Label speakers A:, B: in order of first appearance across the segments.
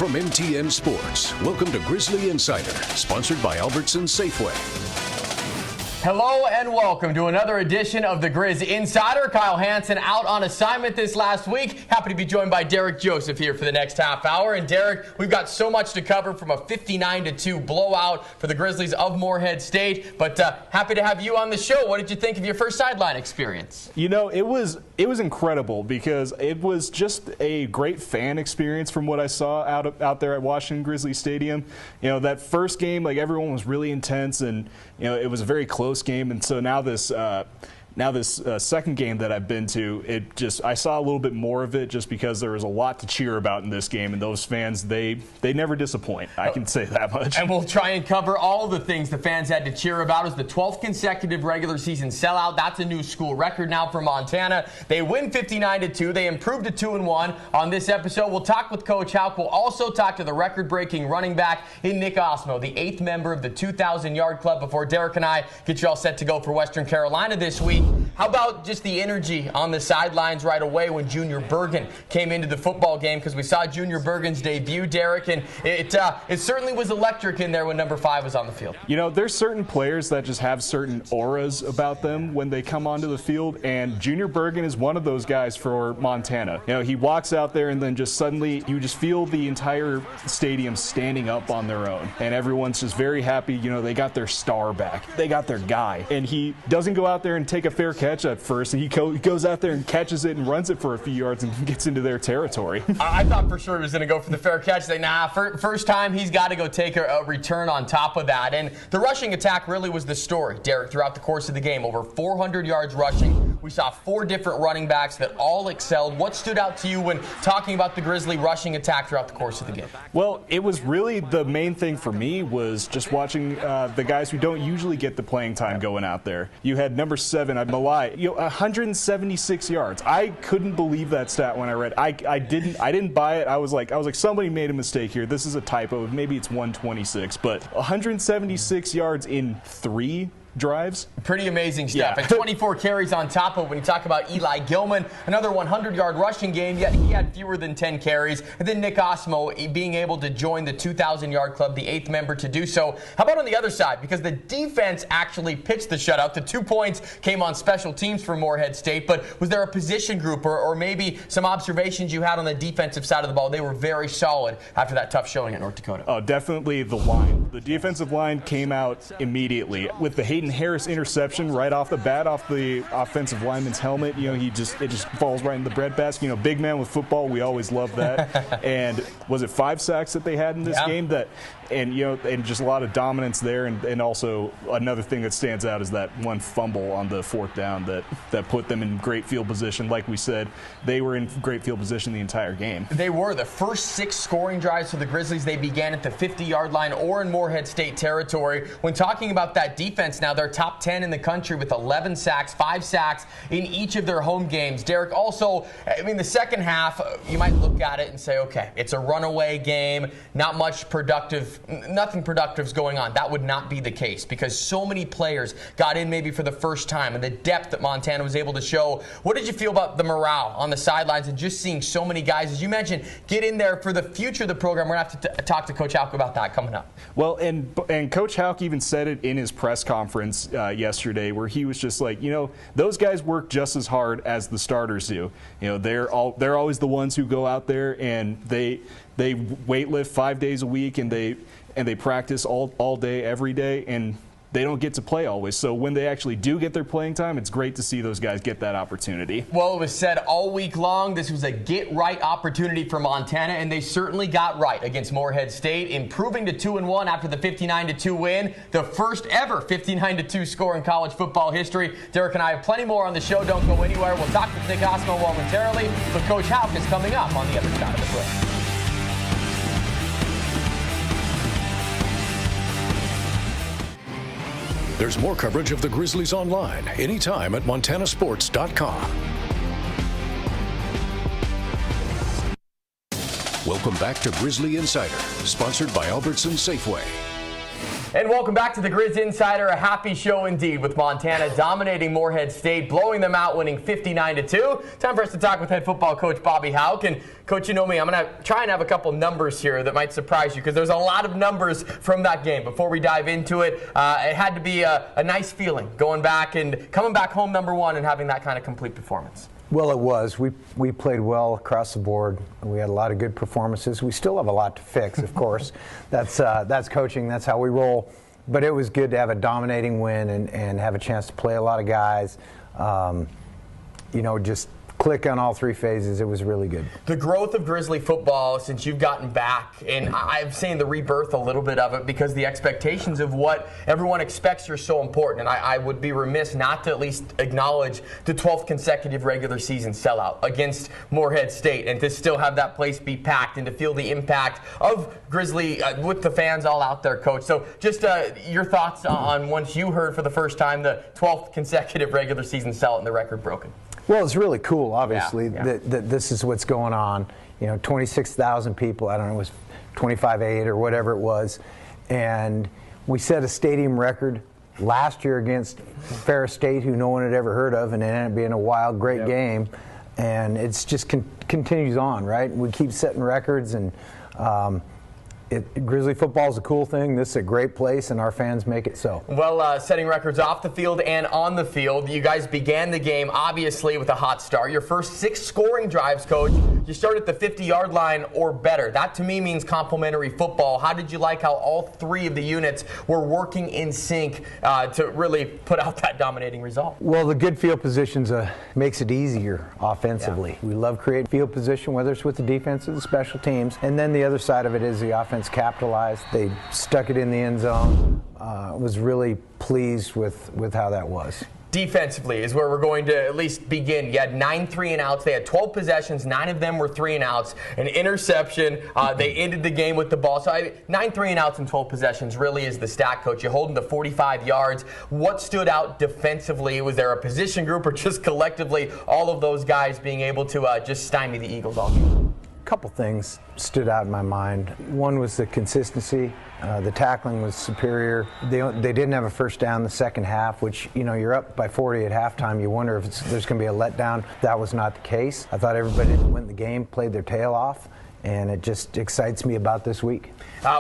A: From MTN Sports, welcome to Grizzly Insider, sponsored by Albertsons Safeway.
B: Hello and welcome to another edition of the Grizz Insider. Kyle Hansen out on assignment this last week. Happy to be joined by Derek Joseph here for the next half hour. And Derek, we've got so much to cover from a 59-2 blowout for the Grizzlies of Morehead State. But happy to have you on the show. What did you think of your first sideline experience?
C: You know, it was incredible because it was just a great fan experience from what I saw out there at Washington Grizzly Stadium. You know, that first game, like, everyone was really intense, and you know, it was a very close game. And so now this second game that I've been to, I saw a little bit more of it just because there was a lot to cheer about in this game, and those fans, they never disappoint. I can say that much.
B: And we'll try and cover all the things the fans had to cheer about. It was the 12th consecutive regular season sellout. That's a new school record now for Montana. They win 59-2. They improved to 2-1. On this episode, we'll talk with Coach Hauck. We'll also talk to the record-breaking running back in Nick Ostmo, the 8th member of the 2,000-yard club, before Derek and I get you all set to go for Western Carolina this week. How about just the energy on the sidelines right away when Junior Bergen came into the football game? Because we saw Junior Bergen's debut, Derek, and it certainly was electric in there when number 5 was on the field. You know,
C: there's certain players that just have certain auras about them when they come onto the field, and Junior Bergen is one of those guys for Montana. You know, he walks out there and then just suddenly you just feel the entire stadium standing up on their own, and everyone's just very happy. You know, they got their star back. They got their guy, and he doesn't go out there and take a fair catch at first, and he goes out there and catches it and runs it for a few yards and gets into their territory.
B: I thought for sure he was going to go for the fair catch. Like, nah, first time he's got to go take a return on top of that. And the rushing attack really was the story, Derek, throughout the course of the game. Over 400 yards rushing. We saw 4 different running backs that all excelled. What stood out to you when talking about the Grizzly rushing attack throughout the course of the game?
C: Well, it was really the main thing for me was just watching the guys who don't usually get the playing time going out there. You had number 7, Malai, 176 yards. I couldn't believe that stat when I read it. I didn't buy it. I was like, somebody made a mistake here. This is a typo. Maybe it's 126, but 176 yards in 3 drives.
B: Pretty amazing stuff. Yeah. And 24 carries on top of when you talk about Eli Gilman, another 100-yard rushing game, yet he had fewer than 10 carries. And then Nick Ostmo being able to join the 2,000-yard club, the 8th member to do so. How about on the other side? Because the defense actually pitched the shutout. The 2 points came on special teams for Morehead State, but was there a position group or maybe some observations you had on the defensive side of the ball? They were very solid after that tough showing at North Dakota.
C: Oh, definitely the line. The defensive line came out immediately with the Hayden Harris interception right off the bat, off the offensive lineman's helmet. You know, it just falls right in the breadbasket. You know, big man with football, we always love that. And was it 5 sacks that they had in this game? And just a lot of dominance there. And also another thing that stands out is that one fumble on the 4th down that put them in great field position. Like we said, they were in great field position the entire game.
B: They were. The first 6 scoring drives for the Grizzlies, they began at the 50-yard line or in Morehead State territory. When talking about that defense now, they're top 10 in the country with 11 sacks, 5 sacks in each of their home games. Derek, also, I mean, the second half, you might look at it and say, okay, it's a runaway game, not much productive, nothing productive's going on. That would not be the case because so many players got in maybe for the first time and the depth that Montana was able to show. What did you feel about the morale on the sidelines and just seeing so many guys, as you mentioned, get in there for the future of the program? We're going to have to talk to Coach Hauck about that coming up.
C: Well, and Coach Hauck even said it in his press conference yesterday, where he was just like, you know, those guys work just as hard as the starters do. You know, they're always the ones who go out there and they weightlift 5 days a week and they practice all day, every day, and they don't get to play always. So when they actually do get their playing time, it's great to see those guys get that opportunity.
B: Well, it was said all week long this was a get-right opportunity for Montana, and they certainly got right against Morehead State, improving to 2-1 after the 59-2 win, the first ever 59-2 score in college football history. Derek and I have plenty more on the show. Don't go anywhere. We'll talk with Nick Ostmo momentarily, but Coach Hauck is coming up on the other side of the break.
A: There's more coverage of the Grizzlies online anytime at montanasports.com. Welcome back to Grizzly Insider, sponsored by Albertsons Safeway.
B: And welcome back to the Grizz Insider. A happy show indeed, with Montana dominating Morehead State, blowing them out, winning 59-2. Time for us to talk with head football coach Bobby Hauck. And coach, you know me, I'm going to try and have a couple numbers here that might surprise you, because there's a lot of numbers from that game. Before we dive into it, it had to be a nice feeling going back and coming back home #1 and having that kind of complete performance.
D: Well, it was. We played well across the board. We had a lot of good performances. We still have a lot to fix, of course. That's coaching. That's how we roll. But it was good to have a dominating win and have a chance to play a lot of guys. Just click on all three phases. It was really good.
B: The growth of Grizzly football since you've gotten back, and I've seen the rebirth a little bit of it, because the expectations of what everyone expects are so important. And I would be remiss not to at least acknowledge the 12th consecutive regular season sellout against Morehead State, and to still have that place be packed and to feel the impact of Grizzly with the fans all out there, Coach. So just your thoughts on, once you heard for the first time, the 12th consecutive regular season sellout and the record broken.
D: Well, it's really cool, obviously,
B: Yeah.
D: that this is what's going on. 26,000 people, I don't know, it was 25.8 or whatever it was. And we set a stadium record last year against Ferris State, who no one had ever heard of, and it ended up being a wild, great game. And it's just continues on, right? We keep setting records, and Grizzly football is a cool thing. This is a great place, and our fans make it so.
B: Well, setting records off the field and on the field. You guys began the game, obviously, with a hot start. Your first 6 scoring drives, Coach, you start at the 50-yard line or better. That, to me, means complimentary football. How did you like how all 3 of the units were working in sync to really put out that dominating result?
D: Well, the good field positions makes it easier offensively. We love creating field position, whether it's with the defense or the special teams. And then the other side of it is the offense capitalized. They stuck it in the end zone. Was really pleased with how that was.
B: Defensively is where we're going to at least begin. You had 9 3-and-outs. They had 12 possessions. 9 of them were 3-and-outs. An interception. They ended the game with the ball. So 9 3-and-outs and 12 possessions really is the stat, Coach. You hold them to 45 yards. What stood out defensively? Was there a position group, or just collectively all of those guys being able to just stymie the Eagles all game?
D: A couple things stood out in my mind. One was the consistency. The tackling was superior. They didn't have a first down the second half, which, you're up by 40 at halftime. You wonder if there's going to be a letdown. That was not the case. I thought everybody that went in the game played their tail off, and it just excites me about this week.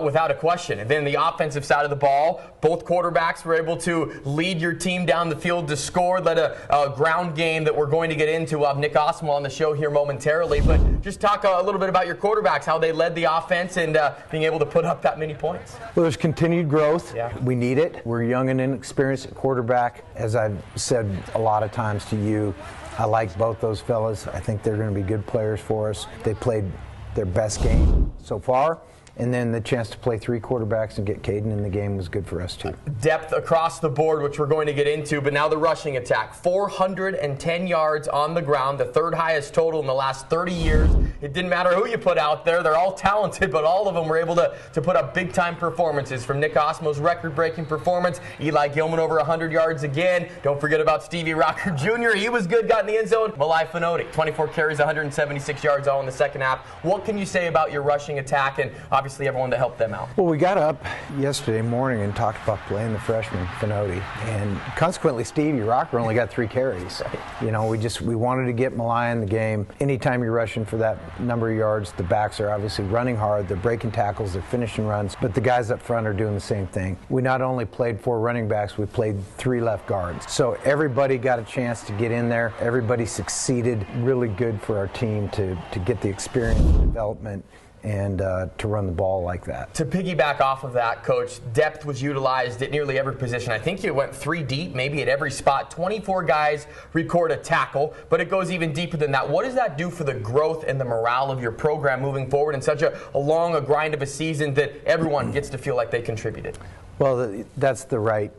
B: Without a question. And then the offensive side of the ball, both quarterbacks were able to lead your team down the field to score. Led a ground game that we're going to get into. We'll have Nick Ostmo on the show here momentarily. But just talk a little bit about your quarterbacks, how they led the offense, and being able to put up that many points.
D: Well, there's continued growth.
B: Yeah.
D: We need it. We're young and inexperienced at quarterback. As I've said a lot of times to you, I like both those fellas. I think they're going to be good players for us. They played their best game so far. And then the chance to play 3 quarterbacks and get Caden in the game was good for us, too.
B: Depth across the board, which we're going to get into, but now the rushing attack. 410 yards on the ground, the 3rd highest total in the last 30 years. It didn't matter who you put out there. They're all talented, but all of them were able to put up big-time performances. From Nick Ostmo's record-breaking performance, Eli Gilman over 100 yards again. Don't forget about Stevie Rocker Jr. He was good, got in the end zone. Malai Finotti, 24 carries, 176 yards all in the second half. What can you say about your rushing attack, and obviously everyone that helped them out?
D: Well, we got up yesterday morning and talked about playing the freshman, Finotti, and consequently Stevie Rocker only got 3 carries. We wanted to get Malai in the game. Anytime you're rushing for that number of yards, the backs are obviously running hard, they're breaking tackles, they're finishing runs, but the guys up front are doing the same thing. We not only played 4 running backs, we played 3 left guards. So everybody got a chance to get in there. Everybody succeeded. Really good for our team to get the experience and development and to run the ball like that.
B: To piggyback off of that, Coach, depth was utilized at nearly every position. I think you went 3 deep, maybe at every spot. 24 guys record a tackle, but it goes even deeper than that. What does that do for the growth and the morale of your program moving forward in such a long grind of a season that everyone gets to feel like they contributed?
D: Well, that's the right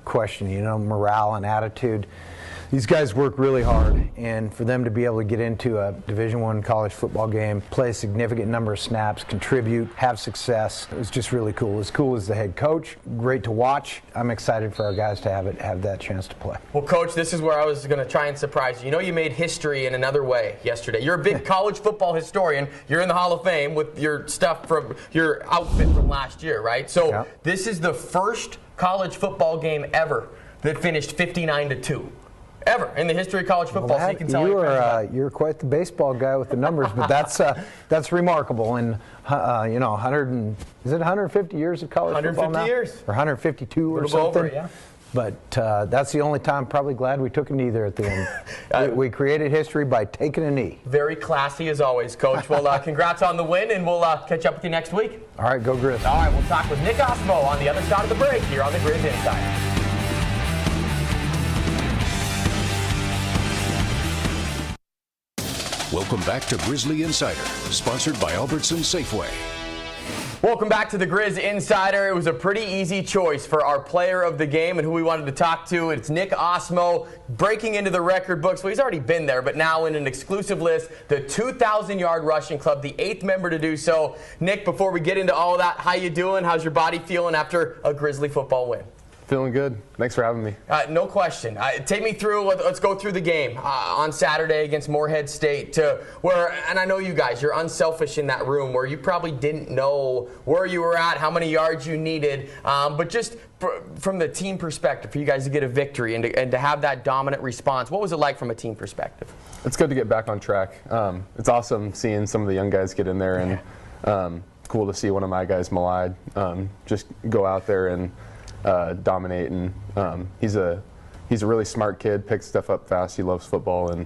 D: question, morale and attitude. These guys work really hard, and for them to be able to get into a Division I college football game, play a significant number of snaps, contribute, have success, it was just really cool. As cool as the head coach, great to watch. I'm excited for our guys to have that chance to play.
B: Well, Coach, this is where I was going to try and surprise you. You know, you made history in another way yesterday. You're a big college football historian. You're in the Hall of Fame with your stuff from your outfit from last year, right? So This is the first college football game ever that finished 59-2. Ever in the history of college football. So you can tell
D: you're quite the baseball guy with the numbers, but that's remarkable. And you know, 150 years of college football now?
B: 150 years,
D: or 152 or something.
B: Over, yeah.
D: But that's the only time. Probably glad we took a knee there at the end. We created history by taking a knee.
B: Very classy as always, Coach. Well, congrats on the win, and we'll catch up with you next week.
D: All right, go Grizzly.
B: All right, we'll talk with Nick Ostmo on the other side of the break here on the Grizz Insider.
A: Welcome back to Grizzly Insider, sponsored by Albertson Safeway.
B: Welcome back to the Grizz Insider. It was a pretty easy choice for our player of the game and who we wanted to talk to. It's Nick Ostmo, breaking into the record books. Well, he's already been there, but now in an exclusive list, the 2,000-yard rushing club, the 8th member to do so. Nick, before we get into all that, how you doing? How's your body feeling after a Grizzly football win?
E: Feeling good. Thanks for having me.
B: No question. Take me through, let's go through the game on Saturday against Morehead State to where, and I know you guys, you're unselfish in that room where you probably didn't know where you were at, how many yards you needed, but just from the team perspective, for you guys to get a victory and to have that dominant response, what was it like from a team perspective?
E: It's good to get back on track. It's awesome seeing some of the young guys get in there, and cool to see one of my guys, Malai, just go out there and dominate, and he's a really smart kid, picks stuff up fast, he loves football, and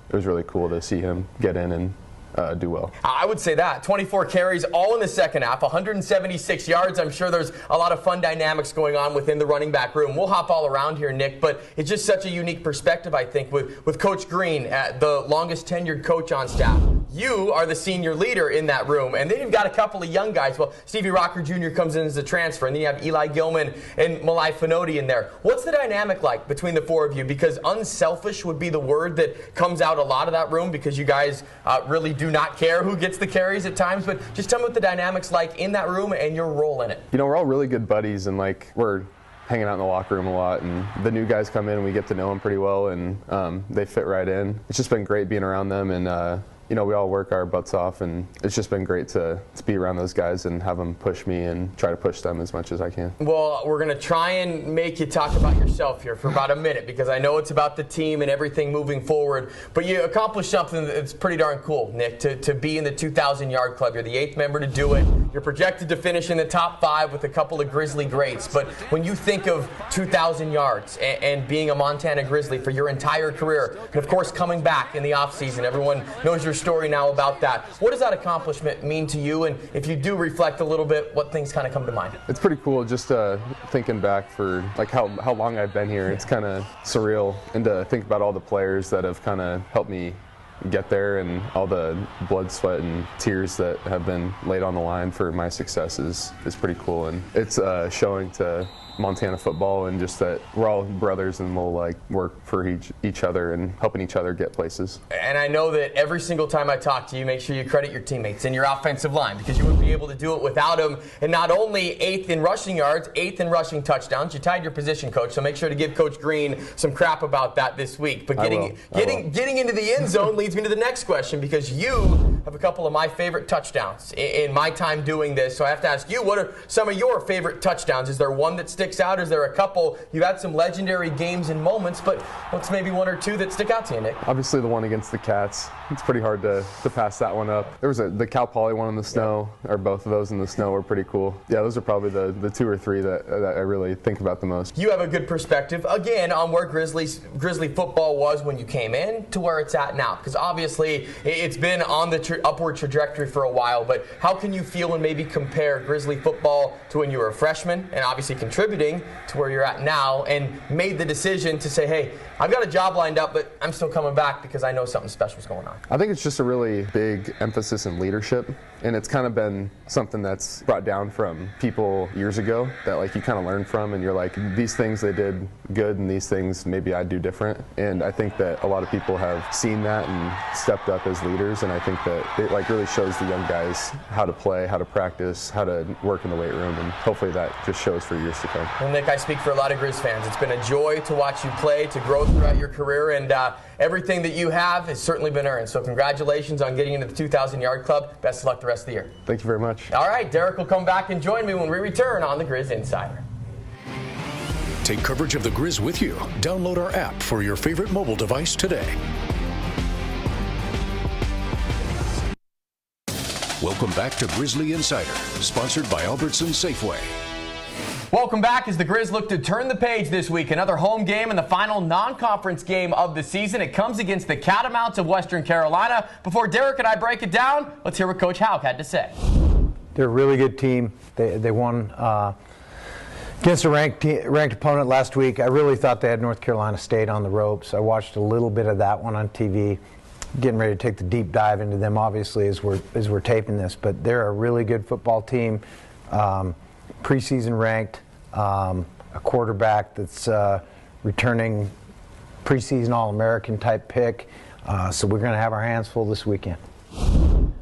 E: it was really cool to see him get in and do well.
B: I would say that 24 carries all in the second half, 176 yards. I'm sure there's a lot of fun dynamics going on within the running back room. We'll hop all around here, Nick, but it's just such a unique perspective, I think, with Coach Green, the longest tenured coach on staff. You are the senior leader in that room, and then you've got a couple of young guys. Well, Stevie Rocker Jr. comes in as a transfer, and then you have Eli Gilman and Malai Finoti in there. What's the dynamic like between the four of you? Because unselfish would be the word that comes out a lot of that room, because you guys really do not care who gets the carries at times, but just tell me what the dynamic's like in that room and your role in it.
E: You know, we're all really good buddies, and like we're hanging out in the locker room a lot, and the new guys come in and we get to know them pretty well, and they fit right in. It's just been great being around them, and you know, we all work our butts off, and it's just been great to be around those guys and have them push me and try to push them as much as I can. Well,
B: we're going to try and make you talk about yourself here for about a minute, because I know it's about the team and everything moving forward, but you accomplished something that's pretty darn cool, Nick, to be in the 2,000-yard club. You're the 8th member to do it. You're projected to finish in the top 5 with a couple of Grizzly greats, but when you think of 2,000 yards and being a Montana Grizzly for your entire career, and of course coming back in the offseason, everyone knows your story now about that. What does that accomplishment mean to you? And if you do reflect a little bit, what things kind of come to mind?
E: It's pretty cool just thinking back for like how long I've been here. It's kind of surreal, and to think about all the players that have kind of helped me get there, and all the blood, sweat, and tears that have been laid on the line for my success is pretty cool. And it's showing to Montana football, and just that we're all brothers and we'll like work for each other and helping each other get places.
B: And I know that every single time I talk to you, make sure you credit your teammates and your offensive line, because you wouldn't be able to do it without them. And not only 8th in rushing yards, 8th in rushing touchdowns. You tied your position, Coach, so make sure to give Coach Green some crap about that this week. But getting into the end zone leads me to the next question, because you have a couple of my favorite touchdowns in my time doing this. So I have to ask you, what are some of your favorite touchdowns? Is there one that sticks out? Is there a couple? You've had some legendary games and moments, but what's maybe one or two that stick out to you, Nick?
E: Obviously the one against the Cats. It's pretty hard to pass that one up. There was the Cal Poly one in the snow, or both of those in the snow were pretty cool. Yeah, those are probably the 2 or 3 that I really think about the most.
B: You have a good perspective, again, on where Grizzly football was when you came in to where it's at now, because obviously it's been on the upward trajectory for a while, but how can you feel and maybe compare Grizzly football to when you were a freshman and obviously contributing to where you're at now, and made the decision to say, hey, I've got a job lined up, but I'm still coming back because I know something special is going on?
E: I think it's just a really big emphasis in leadership, and it's kind of been something that's brought down from people years ago that like you kind of learn from, and you're like, these things they did good and these things maybe I'd do different. And I think that a lot of people have seen that and stepped up as leaders, and I think that it like really shows the young guys how to play, how to practice, how to work in the weight room, and hopefully that just shows for years to come.
B: Well, Nick, I speak for a lot of Grizz fans. It's been a joy to watch you play, to grow throughout your career, and everything that you have has certainly been earned. So congratulations on getting into the 2,000-yard club. Best of luck the rest of the year.
E: Thank you very much.
B: All right, Derek will come back and join me when we return on the Grizz Insider.
A: Take coverage of the Grizz with you. Download our app for your favorite mobile device today. Welcome back to Grizzly Insider, sponsored by Albertsons Safeway.
B: Welcome back as the Grizz look to turn the page this week. Another home game and the final non-conference game of the season. It comes against the Catamounts of Western Carolina. Before Derek and I break it down, let's hear what Coach Hauck had to say.
D: They're a really good team. They won against a ranked opponent last week. I really thought they had North Carolina State on the ropes. I watched a little bit of that one on TV. Getting ready to take the deep dive into them, obviously, as we're taping this. But they're a really good football team. Preseason ranked, a quarterback that's returning preseason All-American type pick. So we're going to have our hands full this weekend.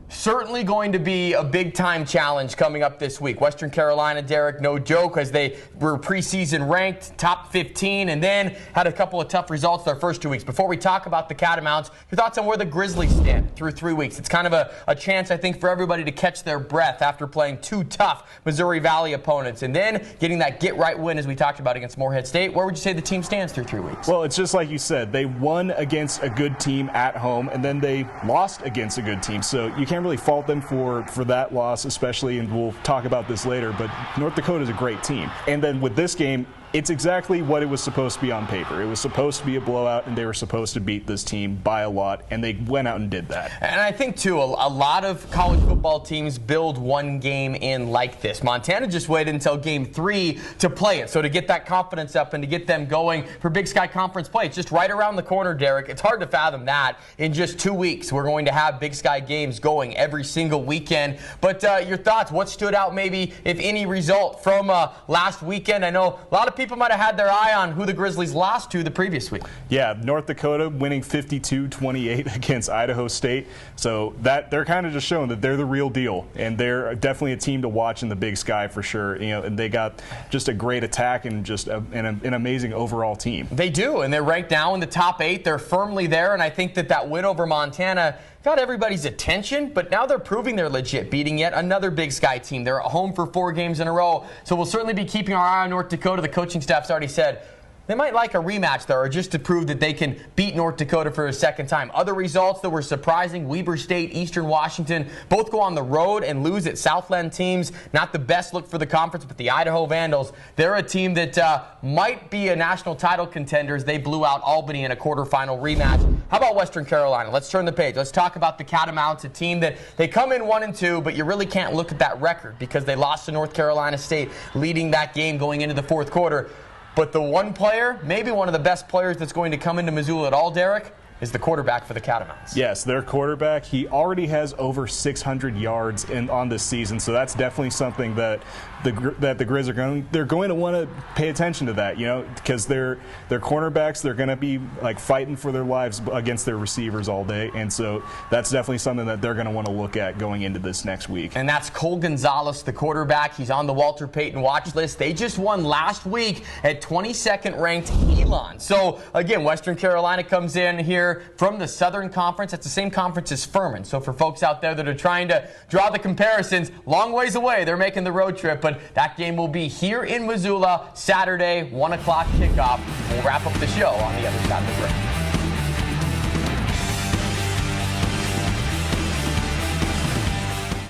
B: Certainly going to be a big-time challenge coming up this week. Western Carolina, Derek, no joke, as they were preseason ranked, top 15, and then had a couple of tough results their first 2 weeks. Before we talk about the Catamounts, your thoughts on where the Grizzlies stand through 3 weeks? It's kind of a chance, I think, for everybody to catch their breath after playing two tough Missouri Valley opponents, and then getting that get-right win, as we talked about, against Morehead State. Where would you say the team stands through 3 weeks?
C: Well, it's just like you said. They won against a good team at home, and then they lost against a good team. So you can't really fault them for that loss, especially, and we'll talk about this later, but North Dakota is a great team. And then with this game, it's exactly what it was supposed to be on paper. It was supposed to be a blowout, and they were supposed to beat this team by a lot, and they went out and did that.
B: And I think, too, a lot of college football teams build one game in like this. Montana just waited until Game 3 to play it, so to get that confidence up and to get them going for Big Sky Conference play. It's just right around the corner, Derek. It's hard to fathom that in just 2 weeks we're going to have Big Sky games going every single weekend. But your thoughts, what stood out maybe, if any, result from last weekend? I know a lot of people might have had their eye on who the Grizzlies lost to the previous week.
C: Yeah, North Dakota winning 52-28 against Idaho State. So that they're kind of just showing that they're the real deal, and they're definitely a team to watch in the Big Sky for sure. You know, and they got just a great attack and just an amazing overall team.
B: They do, and they're ranked now in the top 8. They're firmly there, and I think that win over Montana got everybody's attention, but now they're proving they're legit, beating yet another Big Sky team. They're at home for 4 games in a row, so we'll certainly be keeping our eye on North Dakota. The coaching staff's already said they might like a rematch there, or just to prove that they can beat North Dakota for a second time. Other results that were surprising: Weber State, Eastern Washington, both go on the road and lose at Southland teams. Not the best look for the conference, but the Idaho Vandals, they're a team that might be a national title contenders. They blew out Albany in a quarterfinal rematch. How about Western Carolina? Let's turn the page. Let's talk about the Catamounts, a team that they come in 1-2, but you really can't look at that record because they lost to North Carolina State, leading that game going into the fourth quarter. But the one player, maybe one of the best players that's going to come into Missoula at all, Derek, is the quarterback for the Catamounts.
C: Yes, their quarterback. He already has over 600 yards on this season, so that's definitely something that the Grizz they're going to want to pay attention to that, you know, because their cornerbacks, they're going to be like fighting for their lives against their receivers all day, and so that's definitely something that they're going to want to look at going into this next week.
B: And that's Cole Gonzalez, the quarterback. He's on the Walter Payton watch list. They just won last week at 22nd ranked Elon. So again, Western Carolina comes in here from the Southern Conference. That's the same conference as Furman. So for folks out there that are trying to draw the comparisons, long ways away, they're making the road trip. But that game will be here in Missoula Saturday, 1 o'clock kickoff. We'll wrap up the show on the other side of the break.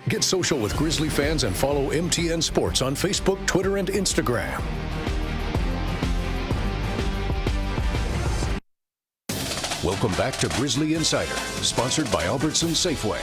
A: Get social with Grizzly fans and follow MTN Sports on Facebook, Twitter, and Instagram. Welcome back to Grizzly Insider, sponsored by Albertsons Safeway.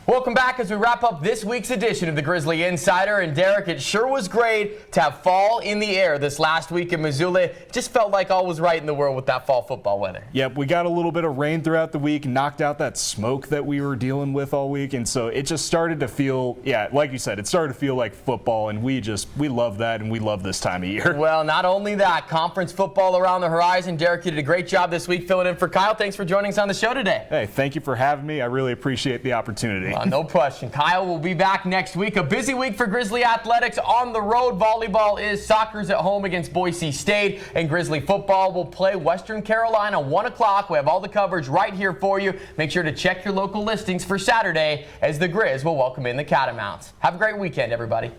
B: Welcome back as we wrap up this week's edition of the Grizzly Insider. And Derek, it sure was great to have fall in the air this last week in Missoula. Just felt like all was right in the world with that fall football weather.
C: Yep, we got a little bit of rain throughout the week, knocked out that smoke that we were dealing with all week, and so it just started to feel, like you said, it started to feel like football, and we love that, and we love this time of year.
B: Well, not only that, conference football around the horizon. Derek, you did a great job this week filling in for Kyle. Thanks for joining us on the show today.
C: Hey, thank you for having me. I really appreciate the opportunity.
B: No question. Kyle will be back next week. A busy week for Grizzly athletics on the road. Volleyball is, soccer's at home against Boise State, and Grizzly football will play Western Carolina 1 o'clock. We have all the coverage right here for you. Make sure to check your local listings for Saturday as the Grizz will welcome in the Catamounts. Have a great weekend, everybody.